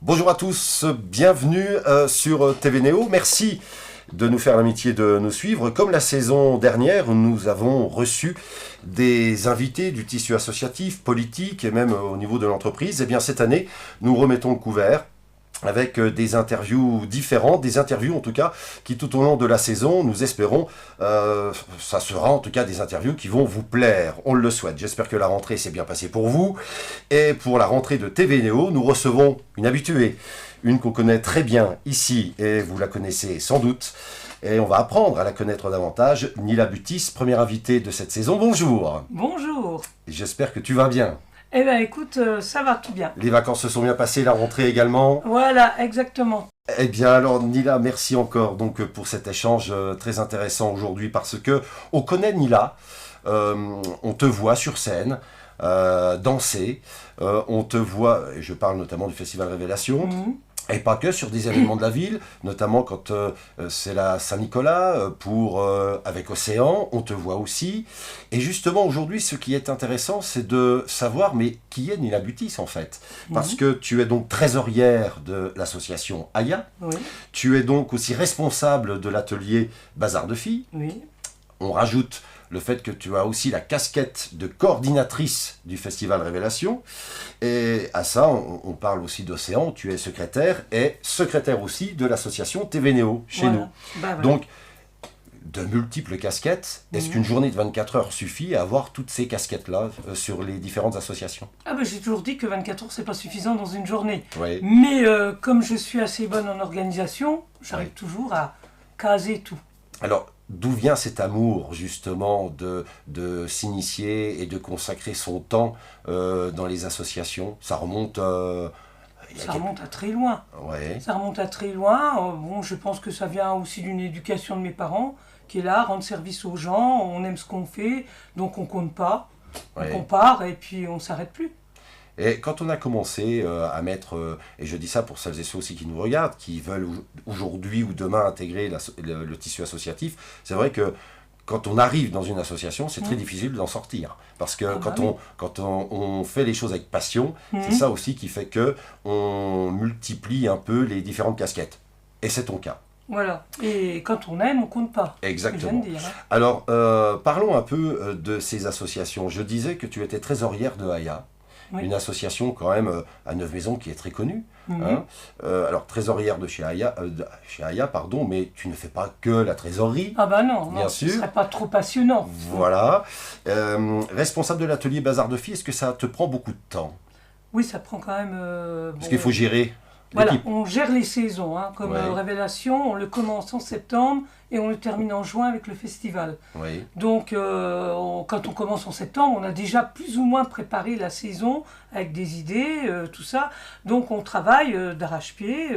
Bonjour à tous, bienvenue sur TV Néo. Merci de nous faire l'amitié de nous suivre. Comme la saison dernière, nous avons reçu des invités du tissu associatif, politique et même au niveau de l'entreprise. Et bien cette année, nous remettons le couvert avec des interviews différentes, des interviews en tout cas qui tout au long de la saison, nous espérons, ça sera en tout cas des interviews qui vont vous plaire, on le souhaite. J'espère que la rentrée s'est bien passée pour vous. Et pour la rentrée de TV Néo, nous recevons une habituée, une qu'on connaît très bien ici et vous la connaissez sans doute. Et on va apprendre à la connaître davantage. Nila Butis, première invitée de cette saison, bonjour. Bonjour. J'espère que tu vas bien. Eh bien écoute, ça va tout bien. Les vacances se sont bien passées, la rentrée également. Voilà, exactement. Eh bien alors Nila, merci encore donc pour cet échange très intéressant aujourd'hui parce que on connaît Nila, on te voit sur scène danser, on te voit, et je parle notamment du Festival Révélation. Et pas que sur des événements de la ville, notamment quand c'est la Saint-Nicolas, avec Océan, on te voit aussi. Et justement, aujourd'hui, ce qui est intéressant, c'est de savoir, mais qui est Nila Butis en fait? Parce que tu es donc trésorière de l'association AYA, Oui, tu es donc aussi responsable de l'atelier Bazar de Filles. oui. On rajoute le fait que tu as aussi la casquette de coordinatrice du Festival Révélation. Et à ça, on parle aussi d'Océan, tu es secrétaire et secrétaire aussi de l'association TV Néo chez Voilà. nous. Bah, voilà. Donc, de multiples casquettes. Est-ce qu'une journée de 24 heures suffit à avoir toutes ces casquettes-là sur les différentes associations? Ah ben j'ai toujours dit que 24 heures, c'est pas suffisant dans une journée. Oui. Mais comme je suis assez bonne en organisation, j'arrive Oui. toujours à caser tout. Alors, d'où vient cet amour, justement, de s'initier et de consacrer son temps dans les associations? Ça remonte... il y a Ça remonte à très loin. Ouais. Ça remonte à très loin. Bon, je pense que ça vient aussi d'une éducation de mes parents, qui est là, rendre service aux gens, on aime ce qu'on fait, donc on compte pas. Ouais. On compare et puis on s'arrête plus. Et quand on a commencé à mettre, et je dis ça pour celles et ceux aussi qui nous regardent, qui veulent aujourd'hui ou demain intégrer le tissu associatif, c'est vrai que quand on arrive dans une association, c'est très difficile d'en sortir. Parce que quand on fait les choses avec passion, c'est ça aussi qui fait que on multiplie un peu les différentes casquettes. Et c'est ton cas. Voilà. Et quand on aime, on compte pas. Exactement. C'est ce que je viens de dire, hein. Alors, parlons un peu de ces associations. Je disais que tu étais trésorière de AYA. Oui. Une association quand même à Neuve-Maisons qui est très connue. Hein. Alors trésorière de chez AYA, pardon, mais tu ne fais pas que la trésorerie. Ah bah non, Bien non, sûr. ce serait pas trop passionnant. Voilà. Responsable de l'atelier Bazar de Filles, est-ce que ça te prend beaucoup de temps? Oui, ça prend quand même... Parce bon, qu'il faut gérer voilà, l'équipe. on gère les saisons, hein, comme Ouais. Révélation, on le commence en septembre et on le termine en juin avec le festival. Oui. Donc quand on commence en septembre, on a déjà plus ou moins préparé la saison avec des idées, tout ça. Donc on travaille d'arrache-pied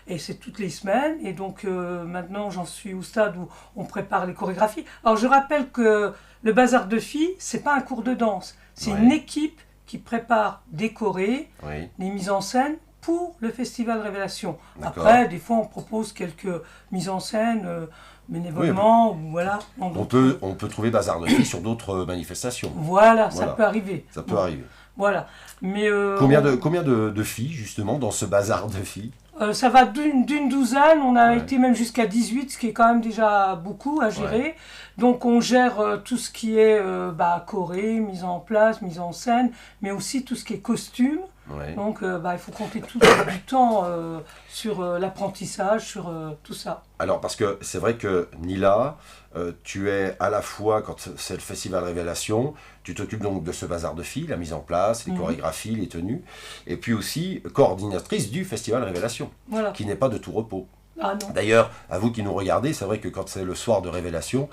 et c'est toutes les semaines. Et donc maintenant j'en suis au stade où on prépare les chorégraphies. Alors je rappelle que le Bazar de Filles, c'est pas un cours de danse, c'est Ouais. une équipe qui prépare des chorés, Oui. les mises en scène pour le Festival Révélation. D'accord. Après, des fois, on propose quelques mises en scène bénévolement, ou voilà. On peut trouver Bazar de Filles sur d'autres manifestations. Voilà, Voilà. ça peut arriver. Ça peut Bon, arriver. Voilà. Mais Combien de filles, justement, dans ce Bazar de Filles? ça va d'une douzaine, on a Ouais. été même jusqu'à 18, ce qui est quand même déjà beaucoup à gérer. Donc on gère tout ce qui est choré, mise en place, mise en scène, mais aussi tout ce qui est costume. Ouais. Donc il faut compter tout du temps sur l'apprentissage, sur tout ça. Alors, parce que c'est vrai que Nila, tu es à la fois, quand c'est le Festival Révélation, tu t'occupes donc de ce Bazar de Filles, la mise en place, les chorégraphies, les tenues, et puis aussi coordinatrice du Festival Révélation, Voilà. qui n'est pas de tout repos. Ah non. D'ailleurs, à vous qui nous regardez, c'est vrai que quand c'est le soir de Révélation,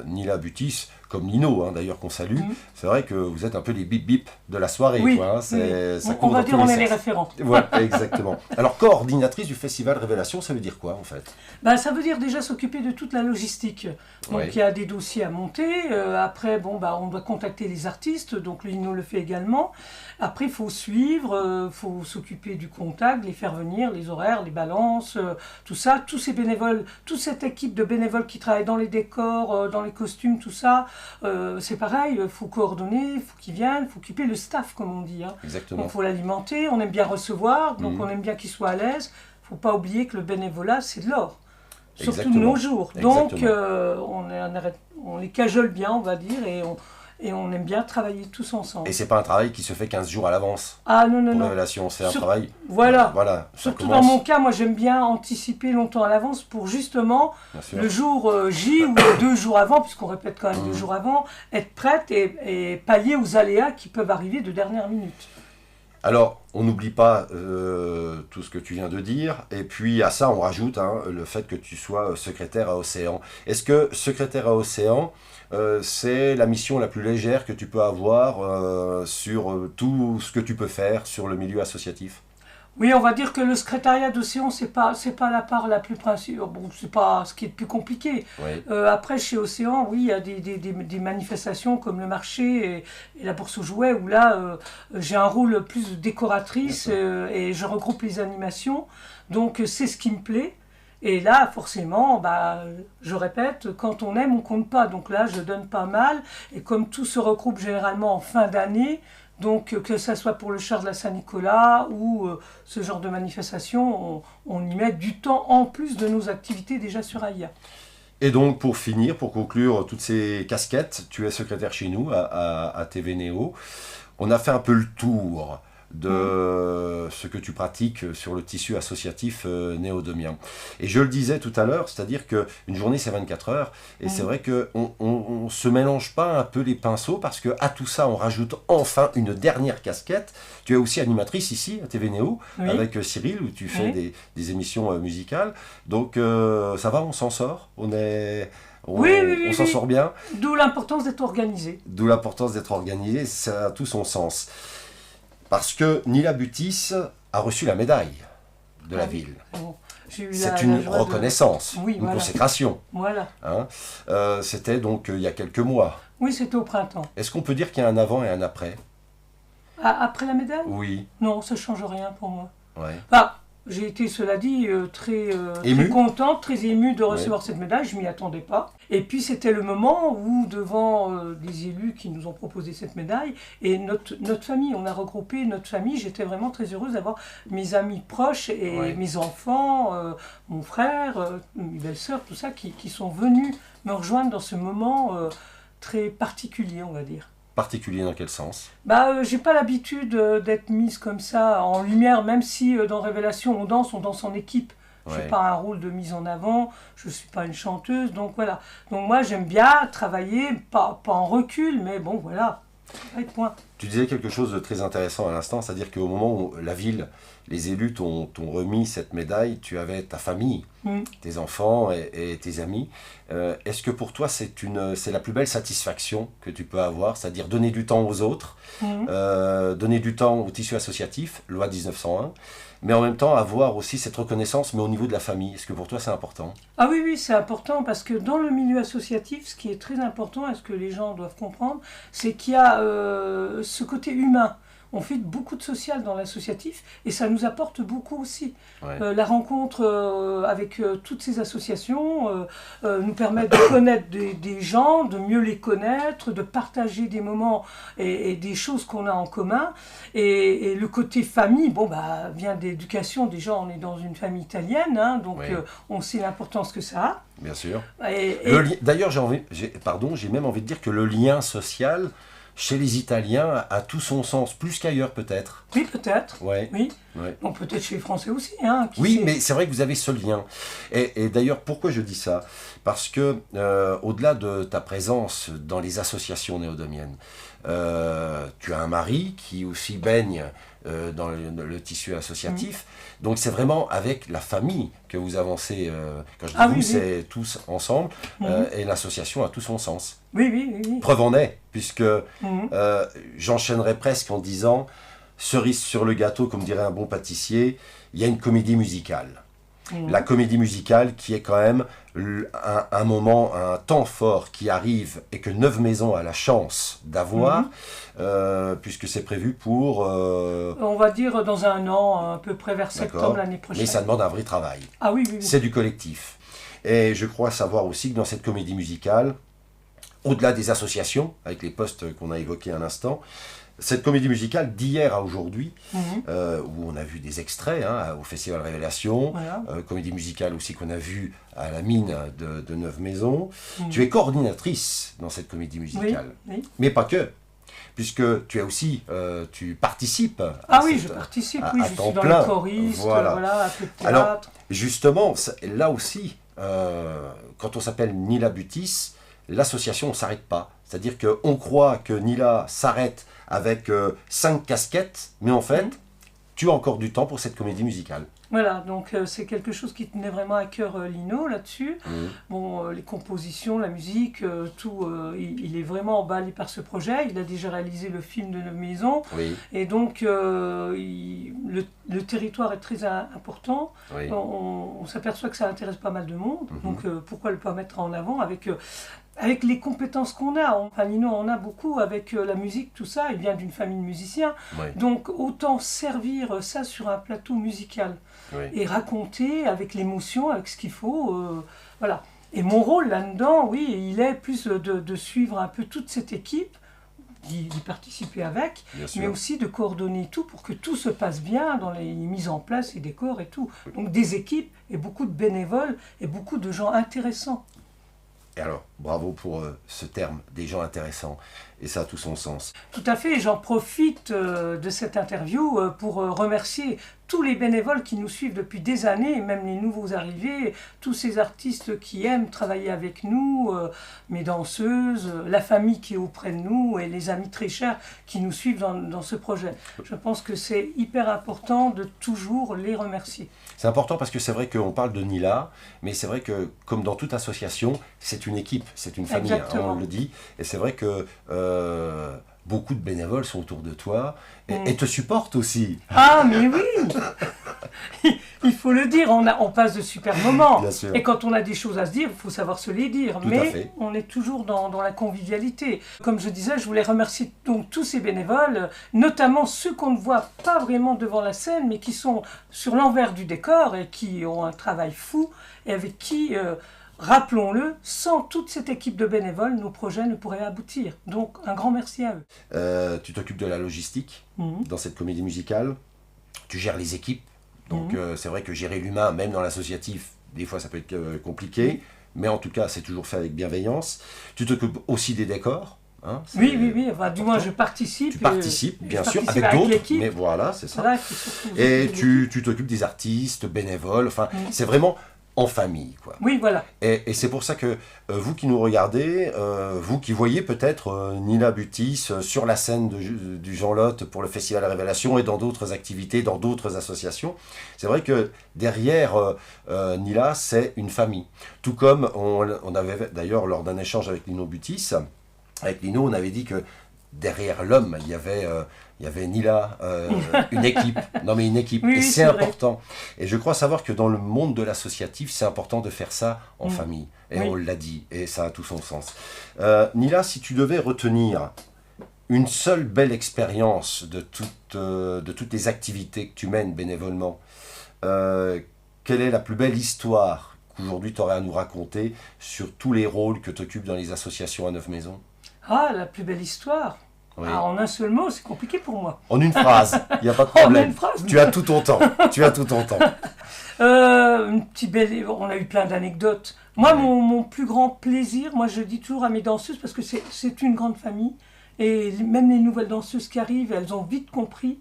Nila Butis, comme Nino hein, d'ailleurs qu'on salue, c'est vrai que vous êtes un peu les bip-bip de la soirée. Oui, quoi, hein, oui. ça On court va dans dire tous on les est les sens. référents. Voilà, exactement. Alors, coordinatrice du Festival Révélation, ça veut dire quoi en fait? Ça veut dire déjà s'occuper de toute la logistique. Donc Ouais. il y a des dossiers à monter. Après, on doit contacter les artistes. Donc Lino le fait également. Après, il faut suivre, il faut s'occuper du contact, les faire venir, les horaires, les balances, tout ça. Tous ces bénévoles, toute cette équipe de bénévoles qui travaillent dans les décors, dans les costumes, tout ça. c'est pareil, il faut coordonner, il faut qu'ils viennent, il faut occuper le staff, comme on dit. Hein. Exactement. Donc il faut l'alimenter, on aime bien recevoir, donc Mhm. on aime bien qu'il soit à l'aise. Il ne faut pas oublier que le bénévolat, c'est de l'or. Surtout de Exactement. nos jours. Donc Exactement. on les cajole bien, on va dire, et on aime bien travailler tous ensemble. Et c'est pas un travail qui se fait 15 jours à l'avance. Ah non, non, Pour non. Révélation, c'est un Sur- travail. Voilà. Voilà. Ça Surtout commence, dans mon cas, moi j'aime bien anticiper longtemps à l'avance pour justement bien sûr. le jour J ou 2 jours avant, puisqu'on répète quand même 2 jours avant, être prête et pallier aux aléas qui peuvent arriver de dernière minute. Alors, on n'oublie pas tout ce que tu viens de dire. Et puis à ça, on rajoute le fait que tu sois secrétaire à Océan. Est-ce que secrétaire à Océan, c'est la mission la plus légère que tu peux avoir sur tout ce que tu peux faire sur le milieu associatif? Oui, on va dire que le secrétariat d'Océan, c'est pas la part la plus principale. Bon, c'est pas ce qui est le plus compliqué. Oui. Après, chez Océan, oui, il y a des manifestations comme le marché et la bourse aux jouets, où là, j'ai un rôle plus de décoratrice et je regroupe les animations. Donc, c'est ce qui me plaît. Et là, forcément, bah, je répète, quand on aime, on compte pas. Donc là, je donne pas mal. Et comme tout se regroupe généralement en fin d'année, donc que ça soit pour le char de la Saint-Nicolas ou ce genre de manifestation, on y met du temps en plus de nos activités déjà sur AIA. Et donc, pour finir, pour conclure toutes ces casquettes, tu es secrétaire chez nous à TV Néo. On a fait un peu le tour de ce que tu pratiques sur le tissu associatif néodomien. Et je le disais tout à l'heure, c'est-à-dire qu'une journée c'est 24 heures, et c'est vrai qu'on on se mélange pas un peu les pinceaux, parce qu'à tout ça on rajoute enfin une dernière casquette. Tu es aussi animatrice ici à TV Néo, Oui. avec Cyril, où tu fais Oui. des émissions musicales. Donc ça va, on s'en sort, on s'en Oui. sort bien, D'où l'importance d'être organisé. d'où l'importance d'être organisé, ça a tout son sens. Parce que Nila Butis a reçu la médaille de la ville. Bon, j'ai eu C'est la une joie reconnaissance, Oui, une voilà. consécration. Voilà. Hein. C'était donc il y a quelques mois. Oui, c'était au printemps. Est-ce qu'on peut dire qu'il y a un avant et un après? Après la médaille? Oui. Non, ça ne change rien pour moi. Ouais. Enfin, j'ai été, cela dit, très Émue. contente, très émue de recevoir cette médaille. Je ne m'y attendais pas. Et puis, c'était le moment où, devant des élus qui nous ont proposé cette médaille, et notre famille, on a regroupé notre famille. J'étais vraiment très heureuse d'avoir mes amis proches et mes enfants, mon frère, mes belles-sœurs, tout ça, qui sont venus me rejoindre dans ce moment très particulier, on va dire. Particulier dans quel sens? J'ai pas l'habitude d'être mise comme ça en lumière, même si dans Révélation on danse en équipe. Je n'ai pas un rôle de mise en avant, je suis pas une chanteuse, donc voilà. Donc moi j'aime bien travailler, pas en recul, mais bon voilà, point. Tu disais quelque chose de très intéressant à l'instant, c'est-à-dire qu'au moment où la ville, les élus t'ont remis cette médaille, tu avais ta famille, tes enfants et tes amis. Est-ce que pour toi c'est la plus belle satisfaction que tu peux avoir, c'est-à-dire donner du temps aux autres, donner du temps au tissu associatif, loi 1901, mais en même temps avoir aussi cette reconnaissance, mais au niveau de la famille? Est-ce que pour toi c'est important? Ah oui, c'est important, parce que dans le milieu associatif, ce qui est très important, et ce que les gens doivent comprendre, c'est qu'il y a ce côté humain. On fait beaucoup de social dans l'associatif et ça nous apporte beaucoup aussi. La rencontre avec toutes ces associations nous permet de connaître des gens, de mieux les connaître, de partager des moments et des choses qu'on a en commun. Et le côté famille, vient d'éducation. Déjà, on est dans une famille italienne, hein, donc on sait l'importance que ça a. Bien sûr. D'ailleurs, j'ai même envie de dire que le lien social chez les Italiens a tout son sens, plus qu'ailleurs peut-être. Oui, peut-être. Ouais. Oui. Ouais. Donc peut-être chez les Français aussi. Hein, oui, mais c'est vrai que vous avez ce lien. Et d'ailleurs, pourquoi je dis ça? Parce que, au-delà de ta présence dans les associations néodomiennes, tu as un mari qui aussi baigne dans le tissu associatif. Donc c'est vraiment avec la famille que vous avancez. Quand je dis vous, c'est tous ensemble. Et l'association a tout son sens. Oui. Preuve en est, puisque j'enchaînerai presque en disant, cerise sur le gâteau, comme dirait un bon pâtissier, il y a une comédie musicale. La comédie musicale qui est quand même un moment, un temps fort qui arrive et que Neuve Maisons a la chance d'avoir, puisque c'est prévu pour... On va dire dans un an, à peu près vers septembre l'année prochaine. Mais ça demande un vrai travail. Ah oui. C'est du collectif. Et je crois savoir aussi que dans cette comédie musicale, au-delà des associations, avec les postes qu'on a évoqués à l'instant, cette comédie musicale d'hier à aujourd'hui, où on a vu des extraits au Festival Révélation, Voilà. comédie musicale aussi qu'on a vue à la mine de Neuve-Maisons. Tu es coordinatrice dans cette comédie musicale, Oui. mais pas que, puisque tu es aussi, tu participes. Ah oui, je participe, oui, je temps suis dans plein. les choristes, Voilà. un peu de théâtre. Alors, justement, là aussi, quand on s'appelle Nila Butis, l'association ne s'arrête pas. C'est-à-dire qu'on croit que Nila s'arrête avec 5 casquettes, mais en fait, tu as encore du temps pour cette comédie musicale. Voilà, donc c'est quelque chose qui tenait vraiment à cœur Lino là-dessus. Bon, les compositions, la musique, tout, il est vraiment emballé par ce projet. Il a déjà réalisé le film de Neuve-Maisons. Oui, Et donc, le territoire est très important. oui. On s'aperçoit que ça intéresse pas mal de monde. Donc, pourquoi ne pas mettre en avant avec les compétences qu'on a. Enfin, Lino en a beaucoup avec la musique, tout ça. Il vient d'une famille de musiciens. Oui. Donc, autant servir ça sur un plateau musical Oui. et raconter avec l'émotion, avec ce qu'il faut. Voilà. Et mon rôle là-dedans, oui, il est plus de suivre un peu toute cette équipe, d'y participer avec, Bien sûr. mais aussi de coordonner tout pour que tout se passe bien dans les mises en place, les décors et tout. Donc des équipes et beaucoup de bénévoles et beaucoup de gens intéressants. Et alors, bravo pour ce terme, des gens intéressants. Et ça a tout son sens. Tout à fait, j'en profite de cette interview pour remercier tous les bénévoles qui nous suivent depuis des années, et même les nouveaux arrivés, tous ces artistes qui aiment travailler avec nous, mes danseuses, la famille qui est auprès de nous et les amis très chers qui nous suivent dans ce projet. Je pense que c'est hyper important de toujours les remercier. C'est important parce que c'est vrai qu'on parle de Nila, mais c'est vrai que, comme dans toute association, c'est une équipe, c'est une famille, Exactement. on le dit. Et c'est vrai que beaucoup de bénévoles sont autour de toi et te supportent aussi. Ah, mais oui Il faut le dire, on passe de super moments. Bien sûr. Et quand on a des choses à se dire, il faut savoir se les dire. Tout à Mais fait. on est toujours dans la convivialité. Comme je disais, je voulais remercier donc tous ces bénévoles, notamment ceux qu'on ne voit pas vraiment devant la scène, mais qui sont sur l'envers du décor et qui ont un travail fou et avec qui... rappelons-le, sans toute cette équipe de bénévoles, nos projets ne pourraient aboutir. Donc, un grand merci à eux. Tu t'occupes de la logistique dans cette comédie musicale. Tu gères les équipes. Donc c'est vrai que gérer l'humain, même dans l'associatif, des fois ça peut être compliqué. Mais en tout cas, c'est toujours fait avec bienveillance. Tu t'occupes aussi des décors. Hein, Oui. Enfin, du moins, je participe. Tu participes, bien sûr, participe avec d'autres. l'équipe. Mais voilà, c'est ça. Voilà, surtout Et tu t'occupes des artistes, bénévoles. Enfin, c'est vraiment en famille, quoi. Oui, voilà. Et c'est pour ça que vous qui nous regardez, vous qui voyez peut-être Nila Butis sur la scène du Jean Lotte pour le Festival Révélation et dans d'autres activités, dans d'autres associations, c'est vrai que derrière Nila, c'est une famille. Tout comme on avait d'ailleurs lors d'un échange avec Lino Butis, avec Lino, on avait dit que derrière l'homme, il y avait Nila, une équipe. Non mais une équipe. Oui, et c'est c'est vrai. important. Et je crois savoir que dans le monde de l'associatif, c'est important de faire ça en famille. Et Oui. on l'a dit. Et ça a tout son sens. Nila, si tu devais retenir une seule belle expérience de toutes les activités que tu mènes bénévolement, quelle est la plus belle histoire qu'aujourd'hui tu aurais à nous raconter sur tous les rôles que tu occupes dans les associations à Neuve-Maisons? Ah, la plus belle histoire. Oui. Ah, en un seul mot, c'est compliqué pour moi. En une phrase, il n'y a pas de En problème. une phrase. Tu as tout ton temps. Tu as tout ton temps. Une petite belle... On a eu plein d'anecdotes. Moi, Oui. mon plus grand plaisir, moi je dis toujours à mes danseuses, parce que c'est une grande famille, et même les nouvelles danseuses qui arrivent, elles ont vite compris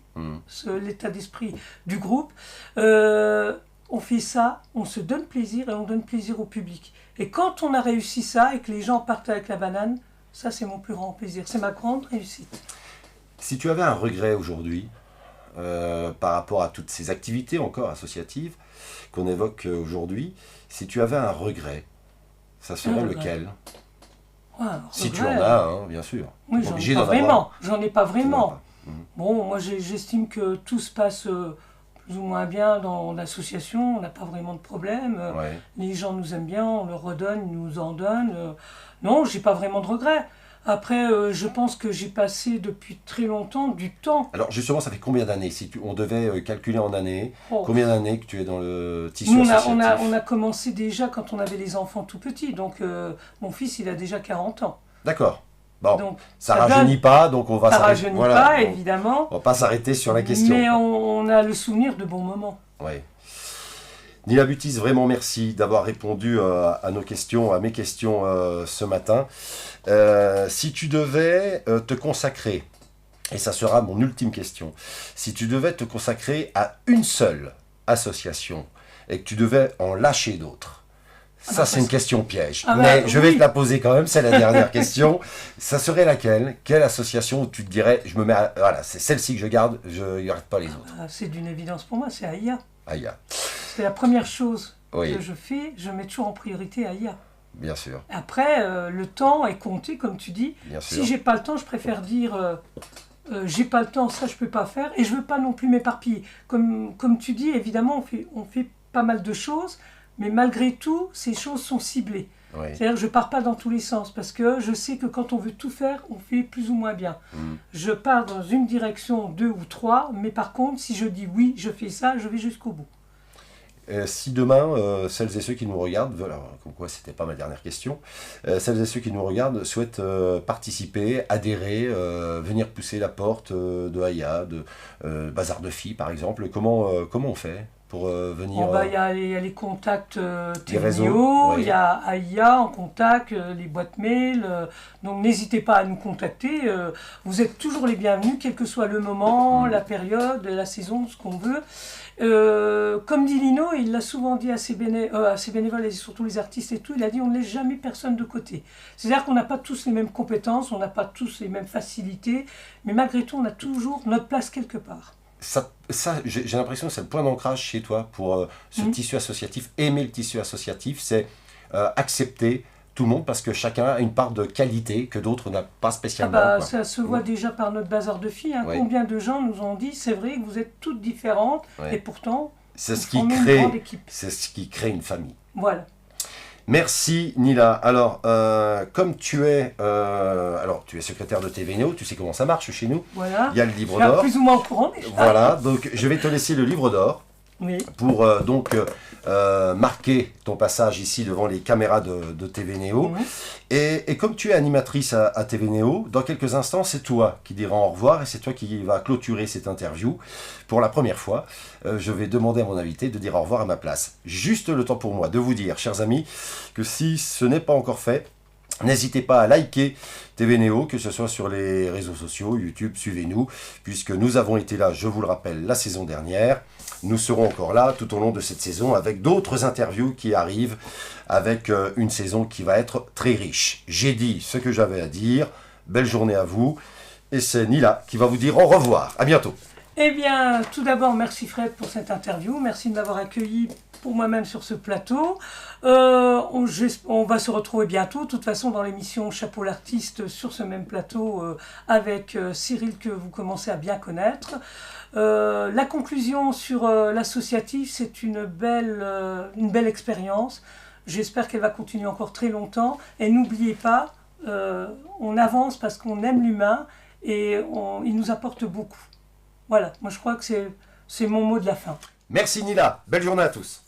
l'état d'esprit du groupe. On fait ça, on se donne plaisir et on donne plaisir au public. Et quand on a réussi ça et que les gens partent avec la banane, ça c'est mon plus grand plaisir, c'est ma grande réussite. Si tu avais un regret aujourd'hui par rapport à toutes ces activités encore associatives qu'on évoque aujourd'hui, si tu avais un regret, ça serait regret. lequel? Ouais, Si tu regret. en as, hein, bien sûr. Oui, T'es j'en obligé ai pas d'en avoir. vraiment. J'en ai pas Tu n'en as vraiment. pas. Bon, moi j'estime que tout se passe plus ou moins bien dans l'association, on n'a pas vraiment de problème. Ouais. Les gens nous aiment bien, on leur redonne, ils nous en donnent. Non, j'ai pas vraiment de regrets. Après, je pense que j'ai passé depuis très longtemps du temps. Alors justement, ça fait combien d'années? Si on devait calculer en années, Oh. combien d'années que tu es dans le tissu Nous, associatif? on a commencé déjà quand on avait les enfants tout petits. Donc, mon fils, il a déjà 40 ans. D'accord. Bon, Donc, ça rajeunit pas, donc on va ça s'arrêter. rajeunit Voilà, pas, évidemment. on va pas s'arrêter sur la question. Mais on a le souvenir de bons moments. Ouais. Nila Butis, vraiment merci d'avoir répondu à nos questions, à mes questions ce matin. Si tu devais te consacrer, et ça sera mon ultime question, si tu devais te consacrer à une seule association et que tu devais en lâcher d'autres, ça c'est une question piège, mais je vais te la poser quand même, c'est la dernière question. Ça serait laquelle? Quelle association où tu te dirais, je me mets voilà, c'est celle-ci que je garde, je n'y arrête pas les autres? C'est d'une évidence pour moi, c'est AIA. AIA. C'est la première chose Oui. que je fais, je mets toujours en priorité AIA. Bien sûr. Après, le temps est compté, comme tu dis. Bien sûr. Si j'ai pas le temps, je préfère dire j'ai pas le temps, ça je peux pas faire, et je veux pas non plus m'éparpiller. Comme tu dis, évidemment, on fait pas mal de choses, mais malgré tout, ces choses sont ciblées. Oui. C'est-à-dire que je pars pas dans tous les sens, parce que je sais que quand on veut tout faire, on fait plus ou moins bien. Je pars dans une direction, 2 ou 3, mais par contre, si je dis oui, je fais ça, je vais jusqu'au bout. Si demain, celles et ceux qui nous regardent, alors, comme quoi c'était pas ma dernière question, celles et ceux qui nous regardent souhaitent participer, adhérer, venir pousser la porte de AIA, de Bazar de Filles par exemple, comment on fait pour venir Il y a les contacts les réseaux, TVNO, oui. il y a AIA en contact, les boîtes mail, donc n'hésitez pas à nous contacter, vous êtes toujours les bienvenus, quel que soit le moment, la période, la saison, ce qu'on veut. Comme dit Lino, il l'a souvent dit à ses bénévoles et surtout les artistes et tout, il a dit on ne laisse jamais personne de côté. C'est-à-dire qu'on n'a pas tous les mêmes compétences, on n'a pas tous les mêmes facilités, mais malgré tout on a toujours notre place quelque part. Ça j'ai l'impression que c'est le point d'ancrage chez toi pour ce tissu associatif, aimer le tissu associatif, c'est accepter tout le monde parce que chacun a une part de qualité que d'autres n'ont pas spécialement. Ça se voit déjà par notre bazar de filles. Oui. Combien de gens nous ont dit c'est vrai que vous êtes toutes différentes et pourtant c'est ce qui crée une famille. Voilà. Merci Nila. Alors, comme tu es secrétaire de TVNO, tu sais comment ça marche chez nous. Voilà. Il y a le livre d'or. Plus ou moins au courant. Voilà, donc je vais te laisser le livre d'or. Oui. Pour marquer ton passage ici devant les caméras de TVNO. Et comme tu es animatrice à TVNO, dans quelques instants, c'est toi qui diras au revoir et c'est toi qui vas clôturer cette interview. Pour la première fois, je vais demander à mon invité de dire au revoir à ma place. Juste le temps pour moi de vous dire, chers amis, que si ce n'est pas encore fait, n'hésitez pas à liker TVNO, que ce soit sur les réseaux sociaux, YouTube, suivez-nous, puisque nous avons été là, je vous le rappelle, la saison dernière. Nous serons encore là tout au long de cette saison avec d'autres interviews qui arrivent, avec une saison qui va être très riche. J'ai dit ce que j'avais à dire, belle journée à vous, et c'est Nila qui va vous dire au revoir. À bientôt. Eh bien, tout d'abord, merci Fred pour cette interview, merci de m'avoir accueilli pour moi-même sur ce plateau. On va se retrouver bientôt, de toute façon dans l'émission Chapeau l'artiste sur ce même plateau avec Cyril que vous commencez à bien connaître. La conclusion sur l'associatif, c'est une belle expérience. J'espère qu'elle va continuer encore très longtemps. Et n'oubliez pas, on avance parce qu'on aime l'humain et il nous apporte beaucoup. Voilà, moi je crois que c'est mon mot de la fin. Merci Nila, belle journée à tous.